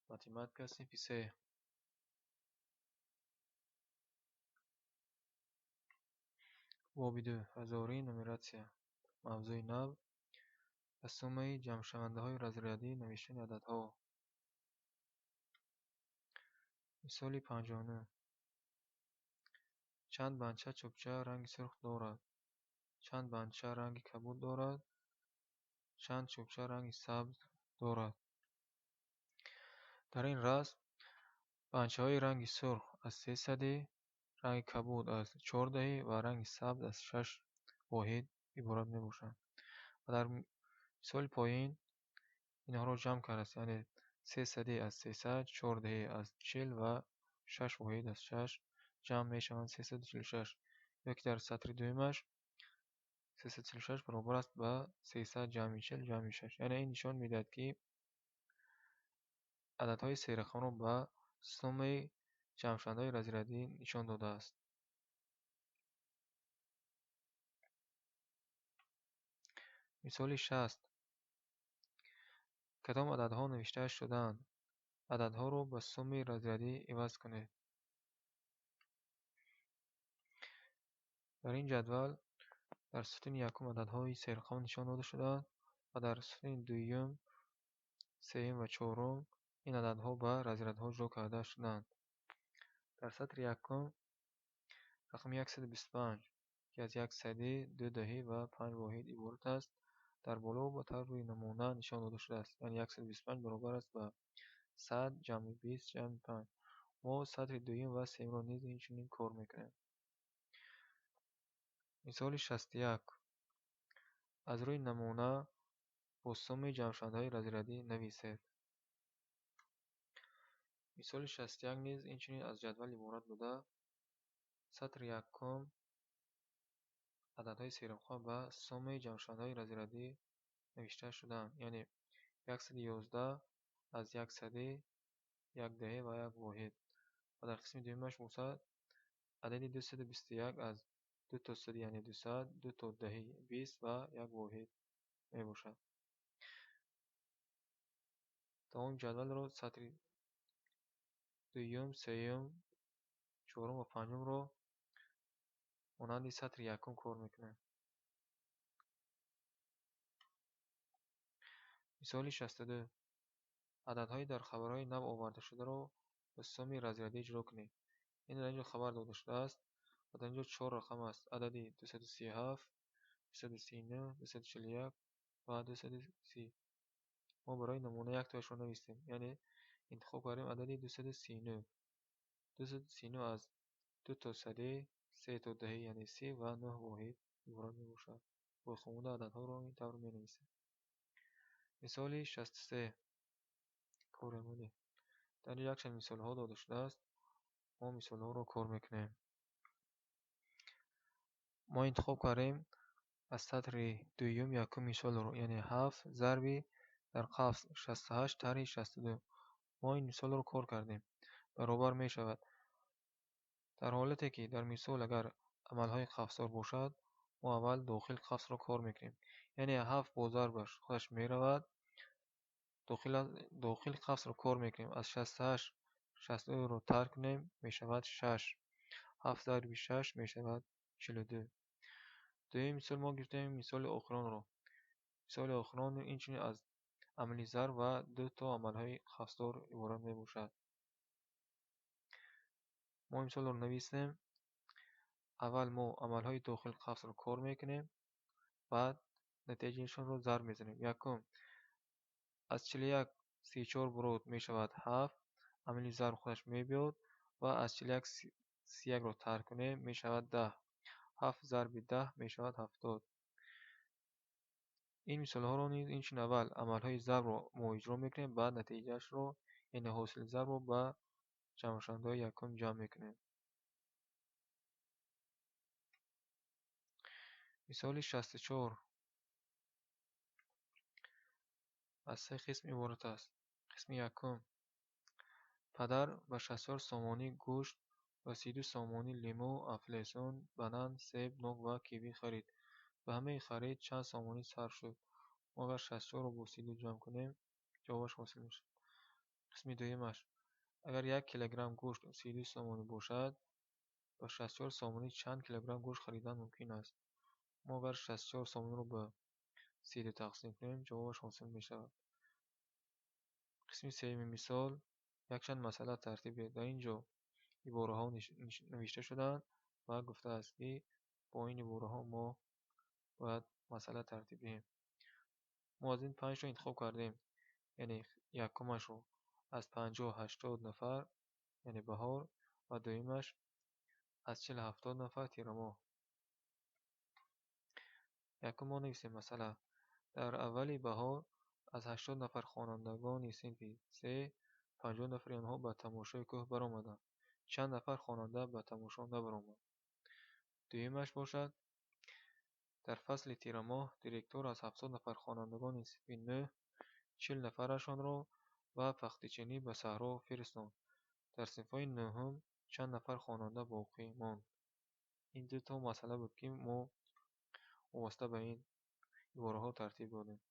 Математика синфи се. боби 2. ҳазории нумератсия. мавзӯи нав: ба суммаи ҷамъшавандаҳои разрядӣ навиштани ададҳо. мисоли 59. чанд банча чӯбча ранги сурх дорад? чанд банча ранги кабуд дорад? чанд чӯбча ранги сабз дорад? дар ин расм банчаҳои ранги сурх аз 300, ранги кабуд аз 14 ва ранги сабз аз 6 воҳид иборат мебошанд. ва дар мисоли поин инҳоро ҷамъ кардааст, яъне 300 аз 300, 14 аз 40 ва 6 воҳид аз 6 ҷамъ мешаванд 346. ёки дар сатри дуюмаш 346 баробар аст ба 300 ҷамъи 40 ҷамъи 6. яъне ин нишон медиҳад, ки ададҳои серақамро ба суммаи ҷамъшавандаҳои разрядӣ нишон додааст. мисоли 60. кадом ададҳо навишта шудаанд? ададҳоро ба суммаи разрядӣ иваз кунед. дар ин ҷадвал дар сатҳини якум ададҳои серақам нишон дода шудаанд ва дар сатҳини дуюм, сеюм ва чорум ин ададҳо ба разрядҳо ҷо карда шудаанд. дар сатри якум рақами 125 ки аз як садӣ, ду даҳӣ ва 5 воҳид иборат аст, дар боло ба таври намуна нишон дода шудааст, яъне 125 баробар аст ба 100 ҷамъи 20 ҷамъи 5. мо сатри дуюм ва сеюмро низ инчунин кор мекунем. мисоли 61. аз рӯи намуна бо суммаи ҷамъшавандаҳои разрядӣ нависед. мисоли 61 низ инчунин аз ҷадвал иборат буда, сатри якум ададҳои серақам ба суммаи ҷамъшавандаҳои разрядӣ навишта шудаанд, яъне 111 аз як садӣ, як даҳӣ ва як воҳид. ва дар қисми дуюмаш бошад адади 221 аз 2 то садӣ яъне 200, 2 то даҳӣ 20 ва як воҳид мебошад. тамоми ҷадвалро сатри дуюм, сеюм, чорум ва панҷумро монанди сатри якум кор мекунем. мисоли 62. ададҳои дар хабарҳои нав овардашударо ба суммаи разрядӣ ҷудо кунед. ин дар инҷо хабар дода шудааст ва дар инҷо 4 рақам аст: адади 237, 239, 241 ва 230. мо барои намуна яктояшро навистем, яъне интихоб кардем адади 239. 239 аз 2 то садӣ, 3 то даҳӣ яъне 30 ва 9 воҳид иборат мебошад. боқимонда ададҳоро ин тавр менависем. мисоли 63. кори амалӣ. дар инҷо якчанд мисолҳо дода шудааст. мо мисолҳоро кор мекунем. мо интихоб кардем аз сатри дуюм якум мисолро, яъне 7 зарби дар қавс 68 тарҳи 62. мо ин мисолро кор кардем. баробар мешавад. дар ҳолате ки дар мисол агар амалҳои қавсдор бошад, мо аввал дохил қавсро кор мекунем, яъне 7 бо зарбаш худаш меравад, дохил қавсро кор мекунем. аз 68 62ро тарк кунем, мешавад 6. 7 зарби 6 мешавад 42. дуюмин мисол мо гирифтем мисоли охиронро. мисоли охирон инчунин аз амали зарб ва 2 то амалҳои қавсдор иборат мебошад. мо мисолро нависем. аввал мо амалҳои дохил қавсро кор мекунем, баъд натиҷаашонро зарб мезанем. якум аз 41 34 бурод мешавад 7, амали зарб худаш мебиёд ва аз 41 31ро тарк кунем, мешавад 10. 7 зарби 10 мешавад 70. ин мисолҳоро низ инчунин аввал амалҳои зарбро мо иҷро мекунем, баъд натиҷаашро яъне ҳосили зарбро ба ҷамъшавандаҳои якум ҷамъ мекунем. мисоли 64 аз се қисм иборат аст. қисми якум. падар ба 64 сомонӣ гӯшт ва 32 сомонӣ лимӯ, афлесон, банан, себ, нок ва киви харид. ба ҳамаи харид чанд сомонӣ сарф шуд? мо агар 64ро бо 32 ҷамъ кунем, ҷавобаш ҳосил мешавад. قسمی دویمش: اگر 1 کیلوگرم گوشت 32 سومانی باشد، با 64 سومانی چند کیلوگرم گوشت خریدن ممکن است؟ ما اگر 64 سومانی رو به 32 تقسیم کنیم جوابش حاصل می شود. قسم سوم مثال: یکچند مسئله ترتیب دهید. در اینجا عباره ها نوشته شدند و گفته است که با این عباره ها ما باید مسئله ترتیب دهیم. ما از این 5 رو انتخاب کردیم، یعنی یکمش رو از 50-80 نفر یعنی بهار و دویمش از 40-70 نفر تیرماه. یکم ما نویسیم مثلا در اولی بهار از 80 نفر خوانندگان صنف 3 50 نفر آنها به تماشای کوه برآمدند. چند نفر خواننده به تماشا نبرآمد؟ دویمش باشد در فصل تیر ماه دیرکتور از 70 نفر خوانندگان صنف 9 40 نفرشان را به پختچینی به صحرا فرستاند. در صنفهای نهم چند نفر خواننده باقی ماند؟ این دو تا مسئله بود که ما واسطه به این عباره ها ترتیب دادیم.